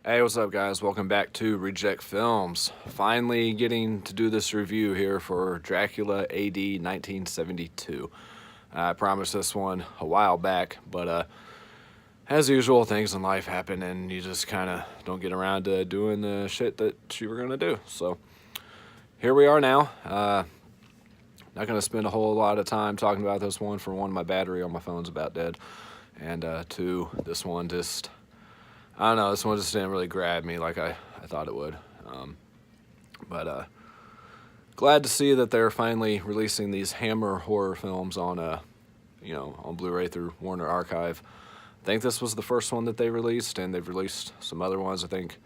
Hey, what's up, guys? Welcome back to Reject Films. Finally getting to do this review here for Dracula A.D. 1972. I promised this one a while back, but as usual, things in life happen and you just kind of don't get around to doing the shit that you were going to do. So here we are now. Not going to spend a whole lot of time talking about this one. For one, my battery on my phone's about dead. And two, this one just... I don't know, this one just didn't really grab me like I thought it would. But glad to see that they're finally releasing these Hammer horror films on, on Blu-ray through Warner Archive. I think this was the first one that they released, and they've released some other ones. I think,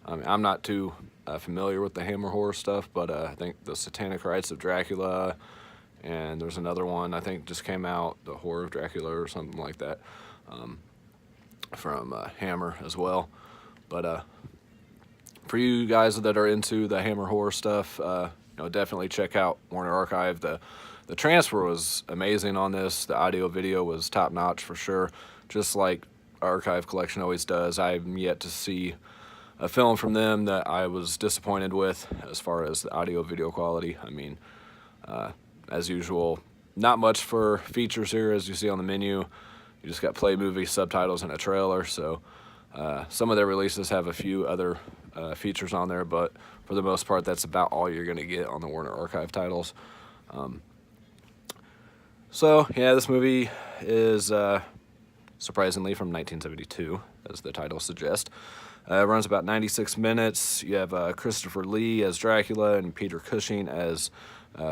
I'm not too familiar with the Hammer horror stuff, but I think the Satanic Rites of Dracula, and there's another one I think just came out, the Horror of Dracula or something like that. From Hammer as well. But for you guys that are into the Hammer horror stuff, definitely check out Warner Archive. The transfer was amazing on this. The audio video was top notch for sure, just like Archive Collection always does. I've yet to see a film from them that I was disappointed with as far as the audio video quality. I mean, as usual, not much for features here as you see on the menu. You just got play movie, subtitles, and a trailer. So some of their releases have a few other features on there, but for the most part, that's about all you're going to get on the Warner Archive titles. So yeah, this movie is surprisingly from 1972, as the title suggests. It runs about 96 minutes. You have Christopher Lee as Dracula and Peter Cushing as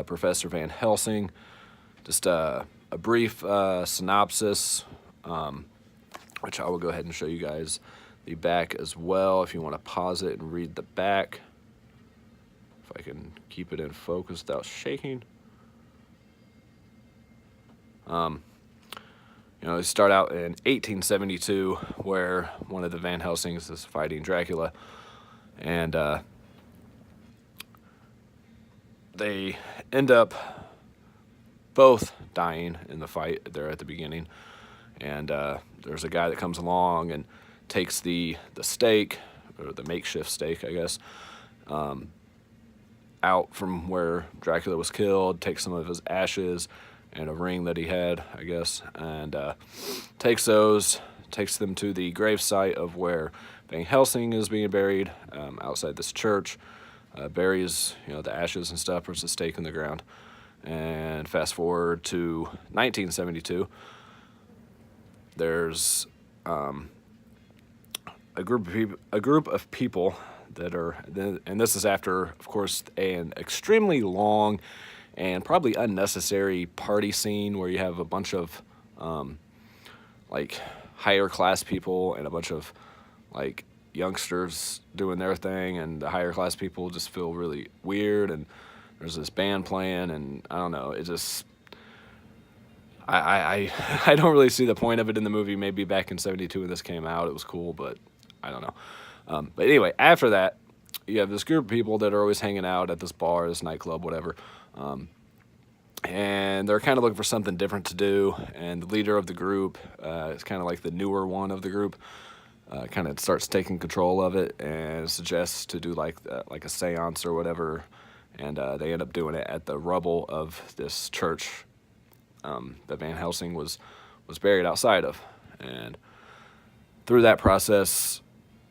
Professor Van Helsing. Just a brief synopsis, which I will go ahead and show you guys the back as well if you want to pause it and read the back. If I can keep it in focus without shaking. You start out in 1872 where one of the Van Helsings is fighting Dracula, and they end up both dying in the fight there at the beginning. And there's a guy that comes along and takes the stake, or the makeshift stake, I guess, out from where Dracula was killed, takes some of his ashes and a ring that he had, I guess, and takes them to the gravesite of where Van Helsing is being buried, outside this church, buries, the ashes and stuff, puts the stake in the ground. And fast forward to 1972, there's a group of people that are, and this is after, of course, an extremely long and probably unnecessary party scene where you have a bunch of higher class people and a bunch of youngsters doing their thing, and the higher class people just feel really weird, and there's this band playing, and I don't know, it just, I don't really see the point of it in the movie. Maybe back in 72 when this came out, it was cool, but I don't know. But anyway, after that, you have this group of people that are always hanging out at this bar, this nightclub, whatever, and they're kind of looking for something different to do, and the leader of the group is kind of like the newer one of the group, kind of starts taking control of it and suggests to do like a seance or whatever. And they end up doing it at the rubble of this church that Van Helsing was buried outside of. And through that process,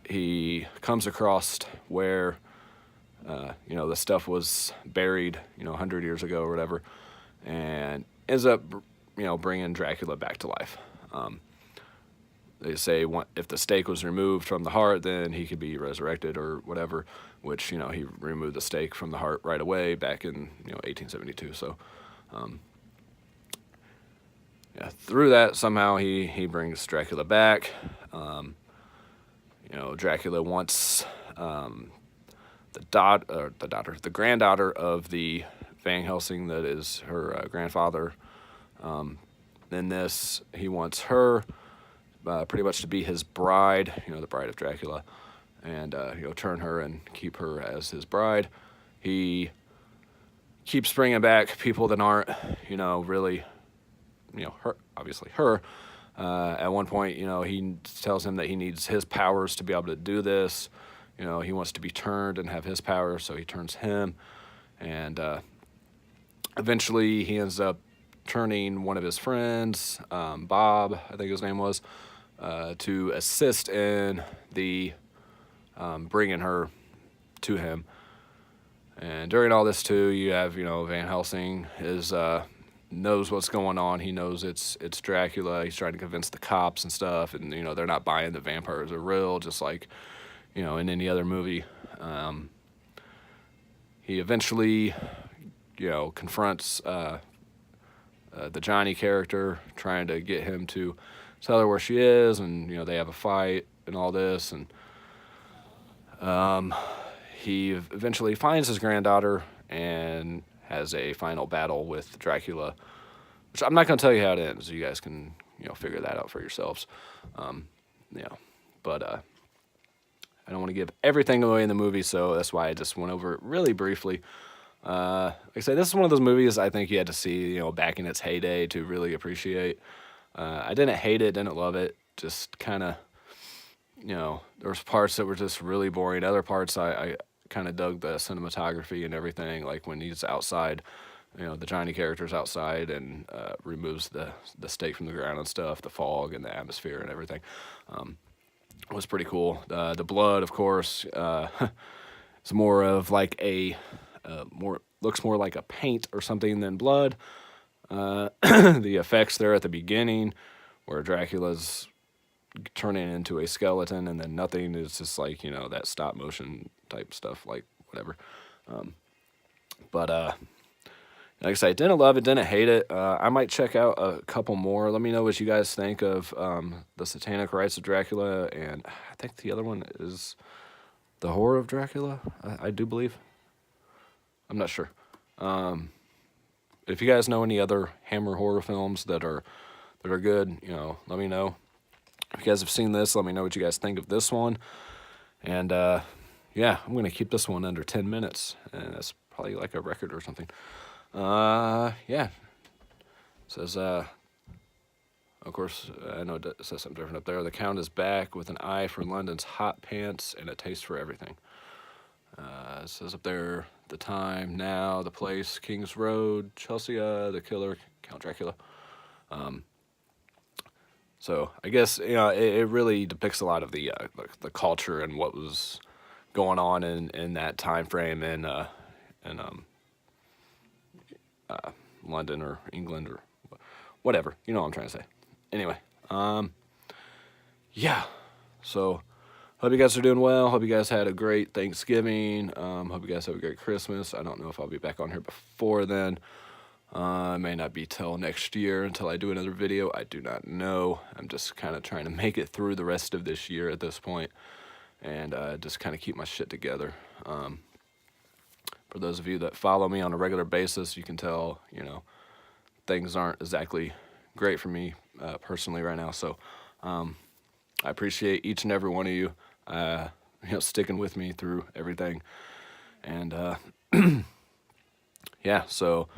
he comes across where, the stuff was buried, 100 years ago or whatever, and ends up, bringing Dracula back to life. They say if the stake was removed from the heart, then he could be resurrected or whatever, which, he removed the stake from the heart right away back in, 1872. So, through that, somehow he brings Dracula back. Dracula wants the granddaughter of the Van Helsing that is her grandfather. In this, he wants her pretty much to be his bride, the bride of Dracula, and turn her and keep her as his bride. He keeps bringing back people that aren't, really, her, obviously her, At one point, you know, he tells him that he needs his powers to be able to do this. You know, he wants to be turned and have his powers, so he turns him. And eventually he ends up turning one of his friends, Bob, I think his name was, to assist in the bringing her to him. And during all this too, you have, you know, Van Helsing is knows what's going on. He knows it's Dracula. He's trying to convince the cops and stuff, and you know they're not buying the vampires are real, just like, you know, in any other movie. He eventually, you know, confronts the Johnny character, trying to get him to tell her where she is, and you know they have a fight and all this, and he eventually finds his granddaughter and has a final battle with Dracula, which I'm not going to tell you how it ends. You guys can, you know, figure that out for yourselves. You know, but I don't want to give everything away in the movie, so that's why I just went over it really briefly. Like I said, this is one of those movies I think you had to see, you know, back in its heyday to really appreciate. I didn't hate it, didn't love it, just kind of, you know, there was parts that were just really boring. Other parts I kind of dug the cinematography and everything, like when he's outside, you know, the Johnny character's outside and removes the stake from the ground and stuff, the fog and the atmosphere and everything. It was pretty cool. The blood, of course, it's more of like a looks more like a paint or something than blood. The effects there at the beginning, where Dracula's turning into a skeleton and then nothing, is just like, you know, that stop motion type stuff, like whatever. But like I said, I didn't love it, didn't hate it. I might check out a couple more. Let me know what you guys think of the Satanic Rites of Dracula, and I think the other one is the Horror of Dracula. I do believe. I'm not sure. If you guys know any other Hammer horror films that are good, you know, let me know. If you guys have seen this, let me know what you guys think of this one. And yeah, I'm gonna keep this one under 10 minutes, and that's probably like a record or something. Yeah. It says, of course, I know it says something different up there. The Count is back with an eye for London's hot pants and a taste for everything. It says up there the time, now, the place, King's Road, Chelsea, the killer, Count Dracula. So I guess, you know, it really depicts a lot of the culture and what was going on in that time frame in London or England or whatever. You know what I'm trying to say. Anyway, yeah. So hope you guys are doing well. Hope you guys had a great Thanksgiving. Hope you guys have a great Christmas. I don't know if I'll be back on here before then. It may not be till next year until I do another video. I do not know. I'm just kind of trying to make it through the rest of this year at this point, and just kind of keep my shit together. For those of you that follow me on a regular basis, you can tell, you know, things aren't exactly great for me personally right now. So I appreciate each and every one of you, you know, sticking with me through everything. And yeah, so,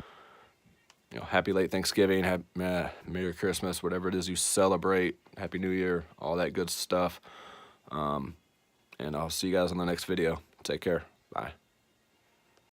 you know, happy late Thanksgiving, Merry Christmas, whatever it is you celebrate, Happy New Year, all that good stuff. And I'll see you guys on the next video. Take care. Bye.